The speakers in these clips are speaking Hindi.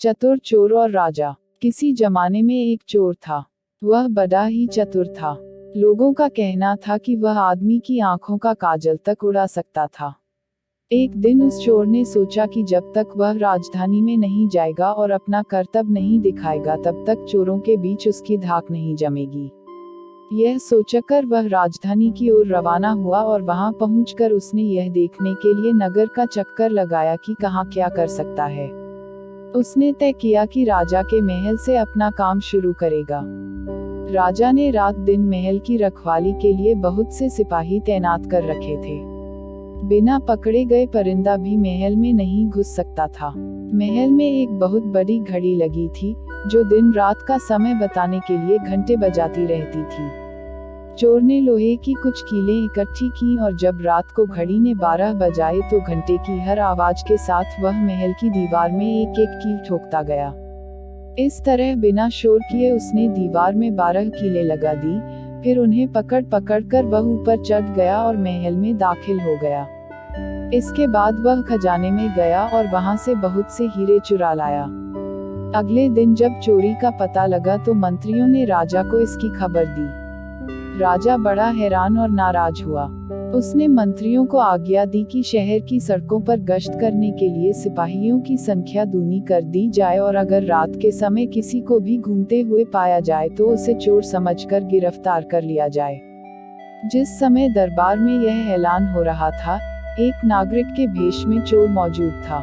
चतुर चोर और राजा। किसी जमाने में एक चोर था। वह बड़ा ही चतुर था। लोगों का कहना था कि वह आदमी की आंखों का काजल तक उड़ा सकता था। एक दिन उस चोर ने सोचा कि जब तक वह राजधानी में नहीं जाएगा और अपना करतब नहीं दिखाएगा तब तक चोरों के बीच उसकी धाक नहीं जमेगी। यह सोचकर वह राजधानी की ओर रवाना हुआ और वहां पहुंचकर उसने यह देखने के लिए नगर का चक्कर लगाया कि कहां क्या कर सकता है। उसने तय किया कि राजा के महल से अपना काम शुरू करेगा। राजा ने रात दिन महल की रखवाली के लिए बहुत से सिपाही तैनात कर रखे थे। बिना पकड़े गए परिंदा भी महल में नहीं घुस सकता था। महल में एक बहुत बड़ी घड़ी लगी थी, जो दिन रात का समय बताने के लिए घंटे बजाती रहती थी। चोर ने लोहे की कुछ कीलें इकट्ठी की और जब रात को घड़ी ने 12 बजाए तो घंटे की हर आवाज के साथ वह महल की दीवार में एक एक कील ठोकता गया। इस तरह बिना शोर किए उसने दीवार में 12 कीलें लगा दी। फिर उन्हें पकड़ पकड़ कर वह ऊपर चढ़ गया और महल में दाखिल हो गया। इसके बाद वह खजाने में गया और वहां से बहुत से हीरे चुरा लाया। अगले दिन जब चोरी का पता लगा तो मंत्रियों ने राजा को इसकी खबर दी। राजा बड़ा हैरान और नाराज हुआ। उसने मंत्रियों को आज्ञा दी कि शहर की सड़कों पर गश्त करने के लिए सिपाहियों की संख्या दूनी कर दी जाए और अगर रात के समय किसी को भी घूमते हुए पाया जाए तो उसे चोर समझकर गिरफ्तार कर लिया जाए। जिस समय दरबार में यह ऐलान हो रहा था, एक नागरिक के भेष में चोर मौजूद था।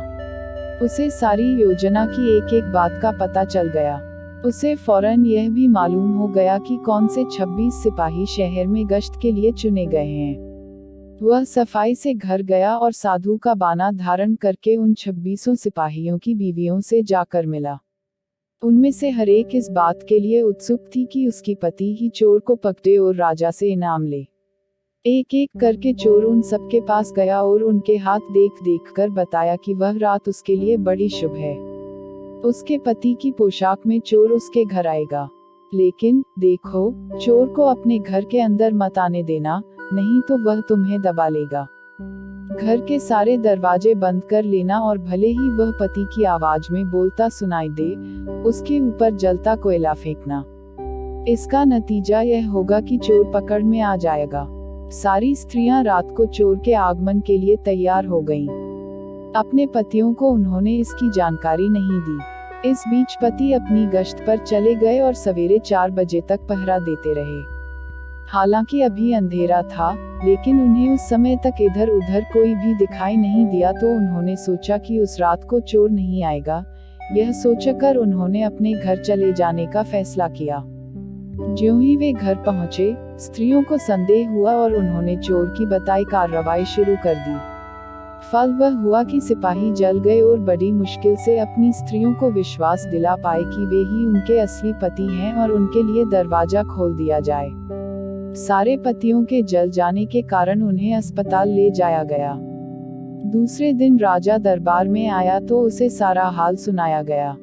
उसे सारी योजना की एक एक बात का पता चल गया। उसे फौरन यह भी मालूम हो गया कि कौन से 26 सिपाही शहर में गश्त के लिए चुने गए हैं। वह सफाई से घर गया और साधु का बाना धारण करके उन 26 सिपाहियों की बीवियों से जाकर मिला। उनमें से हर एक इस बात के लिए उत्सुक थी कि उसकी पति ही चोर को पकड़े और राजा से इनाम ले। एक एक करके चोर उन सबके पास गया और उनके हाथ देख देख कर बताया कि वह रात उसके लिए बड़ी शुभ है। उसके पति की पोशाक में चोर उसके घर आएगा। लेकिन देखो, चोर को अपने घर के अंदर मत आने देना, नहीं तो वह तुम्हें दबा लेगा। घर के सारे दरवाजे बंद कर लेना और भले ही वह पति की आवाज में बोलता सुनाई दे, उसके ऊपर जलता कोयला फेंकना। इसका नतीजा यह होगा कि चोर पकड़ में आ जाएगा। सारी स्त्रियां रात को चोर के आगमन के लिए तैयार हो गईं। अपने पतियों को उन्होंने इसकी जानकारी नहीं दी। इस बीच पति अपनी गश्त पर चले गए और सवेरे 4 बजे तक पहरा देते रहे। हालांकि अभी अंधेरा था, लेकिन उन्हें उस समय तक इधर उधर कोई भी दिखाई नहीं दिया तो उन्होंने सोचा कि उस रात को चोर नहीं आएगा। यह सोचकर उन्होंने अपने घर चले जाने का फैसला किया। ज्यों ही वे घर पहुंचे, स्त्रियों को संदेह हुआ और उन्होंने चोर की बताई कार्रवाई शुरू कर दी। फल वह हुआ कि सिपाही जल गए और बड़ी मुश्किल से अपनी स्त्रियों को विश्वास दिला पाए कि वे ही उनके असली पति हैं और उनके लिए दरवाजा खोल दिया जाए। सारे पतियों के जल जाने के कारण उन्हें अस्पताल ले जाया गया। दूसरे दिन राजा दरबार में आया तो उसे सारा हाल सुनाया गया।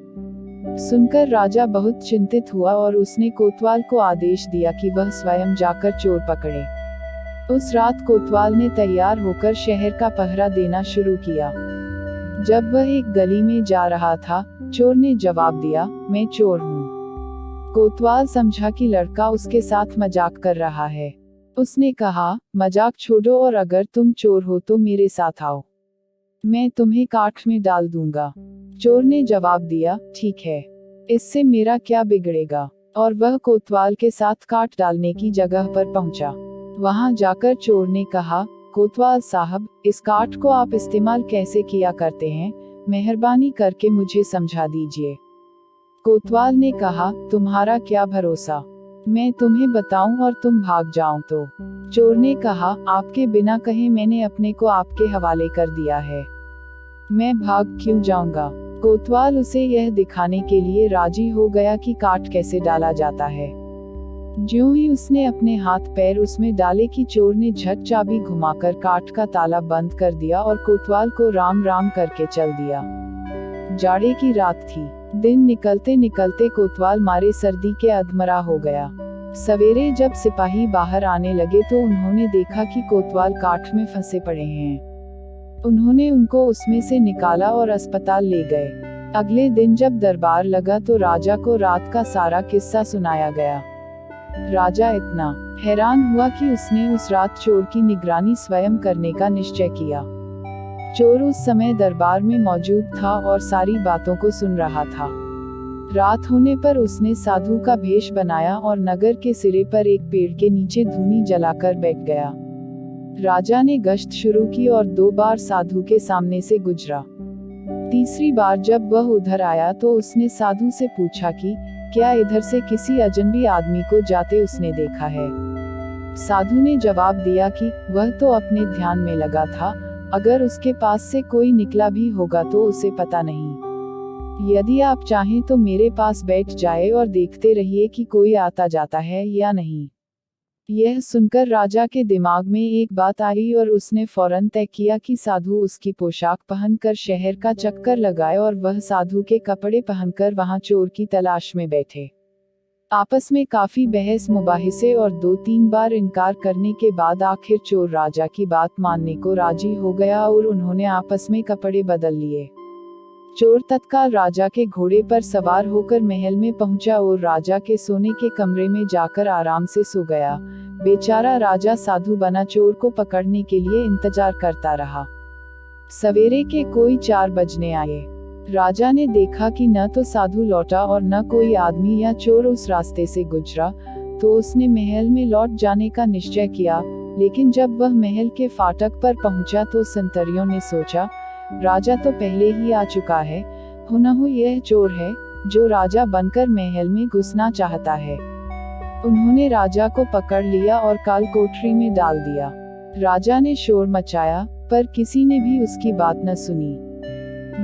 सुनकर राजा बहुत चिंतित हुआ और उसने कोतवाल को आदेश दिया कि वह स्वयं जाकर चोर पकड़े। उस रात कोतवाल ने तैयार होकर शहर का पहरा देना शुरू किया। जब वह एक गली में जा रहा था, चोर ने जवाब दिया, मैं चोर हूँ। कोतवाल समझा कि लड़का उसके साथ मजाक कर रहा है। उसने कहा, मजाक छोड़ो और अगर तुम चोर हो तो मेरे साथ आओ, मैं तुम्हें काठ में डाल दूंगा। चोर ने जवाब दिया, ठीक है, इससे मेरा क्या बिगड़ेगा। और वह कोतवाल के साथ काठ डालने की जगह पर पहुंचा। वहां जाकर चोर ने कहा, कोतवाल साहब, इस काठ को आप इस्तेमाल कैसे किया करते हैं, मेहरबानी करके मुझे समझा दीजिए। कोतवाल ने कहा, तुम्हारा क्या भरोसा, मैं तुम्हें बताऊं और तुम भाग जाओ तो। चोर ने कहा, आपके बिना कहे मैंने अपने को आपके हवाले कर दिया है, मैं भाग क्यों जाऊंगा। कोतवाल उसे यह दिखाने के लिए राजी हो गया कि काठ कैसे डाला जाता है। ज्यों ही उसने अपने हाथ पैर उसमें डाले कि चोर ने झट चाबी घुमाकर काठ का ताला बंद कर दिया और कोतवाल को राम राम करके चल दिया। जाड़े की रात थी। दिन निकलते निकलते कोतवाल मारे सर्दी के अधमरा हो गया। सवेरे जब सिपाही बाहर आने लगे तो उन्होंने देखा कि कोतवाल काठ में फंसे पड़े हैं। उन्होंने उनको उसमें से निकाला और अस्पताल ले गए। अगले दिन जब दरबार लगा तो राजा को रात का सारा किस्सा सुनाया गया। राजा इतना हैरान हुआ कि उसने उस रात चोर की निगरानी स्वयं करने का निश्चय किया। चोर उस समय दरबार में मौजूद था और सारी बातों को सुन रहा था। रात होने पर उसने साधु का भेष बनाया और नगर के सिरे पर एक पेड़ के नीचे धूनी जलाकर बैठ गया। राजा ने गश्त शुरू की और 2 बार साधु के सामने से गुजरा। तीसरी बार जब वह उधर आया तो उसने साधु से पूछा कि क्या इधर से किसी अजनबी आदमी को जाते उसने देखा है। साधु ने जवाब दिया कि वह तो अपने ध्यान में लगा था, अगर उसके पास से कोई निकला भी होगा तो उसे पता नहीं। यदि आप चाहें तो मेरे पास बैठ जाए और देखते रहिए कि कोई आता जाता है या नहीं। यह सुनकर राजा के दिमाग में एक बात आई और उसने फौरन तय किया कि साधु उसकी पोशाक पहनकर शहर का चक्कर लगाए और वह साधु के कपड़े पहनकर वहां चोर की तलाश में बैठे। आपस में काफी बहस मुबाहिसे और 2-3 बार इनकार करने के बाद आखिर चोर राजा की बात मानने को राजी हो गया और उन्होंने आपस में कपड़े बदल लिए। चोर तत्काल राजा के घोड़े पर सवार होकर महल में पहुंचा और राजा के सोने के कमरे में जाकर आराम से सो गया। बेचारा राजा साधु बना चोर को पकड़ने के लिए इंतजार करता रहा। सवेरे के कोई 4 बजने आए। राजा ने देखा कि न तो साधु लौटा और न कोई आदमी या चोर उस रास्ते से गुजरा, तो उसने महल में लौट जाने का निश्चय किया। लेकिन जब वह महल के फाटक पर पहुंचा तो संतरियों ने सोचा, राजा तो पहले ही आ चुका है, हुनहु यह चोर है जो राजा बनकर महल में घुसना चाहता है। उन्होंने राजा को पकड़ लिया और काल कोठरी में डाल दिया। राजा ने शोर मचाया, पर किसी ने भी उसकी बात न सुनी।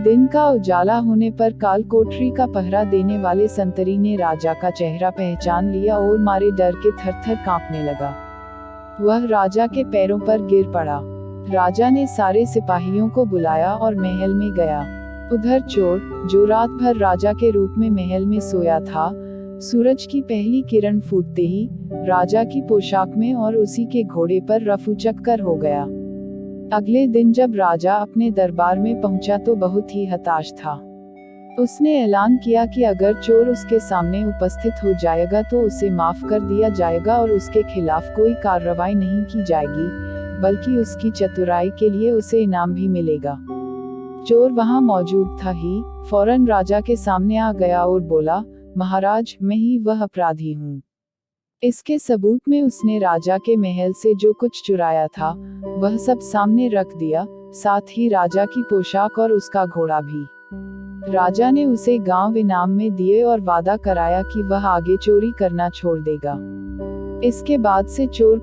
दिन का उजाला होने पर काल कोठरी का पहरा देने वाले संतरी ने राजा का चेहरा पहचान लिया और मारे डर के थर-थर कांपने लगा। वह राजा के पैरों पर गिर पड़ा। राजा ने सारे सिपाहियों को बुलाया और महल में गया। उधर चोर, जो रात भर राजा के रूप में महल में सोया था, सूरज की पहली किरण फूटते ही राजा की पोशाक में और उसी के घोड़े पर रफू चक्कर हो गया। अगले दिन जब राजा अपने दरबार में पहुंचा तो बहुत ही हताश था। उसने ऐलान किया कि अगर चोर उसके सामने उपस्थित हो जाएगा तो उसे माफ कर दिया जाएगा और उसके खिलाफ कोई कार्रवाई नहीं की जाएगी, बल्कि उसकी चतुराई के लिए उसे इनाम भी मिलेगा। चोर वहां मौजूद था ही फौरन राजा के सामने आ गया और बोला, महाराज, मैं ही वह अपराधी हूँ। इसके सबूत में उसने राजा के महल से जो कुछ चुराया था वह सब सामने रख दिया, साथ ही राजा की पोशाक और उसका घोड़ा भी। राजा ने उसे गांव इनाम में दिए और वादा कराया कि वह आगे चोरी करना छोड़ देगा। इसके बाद से चोर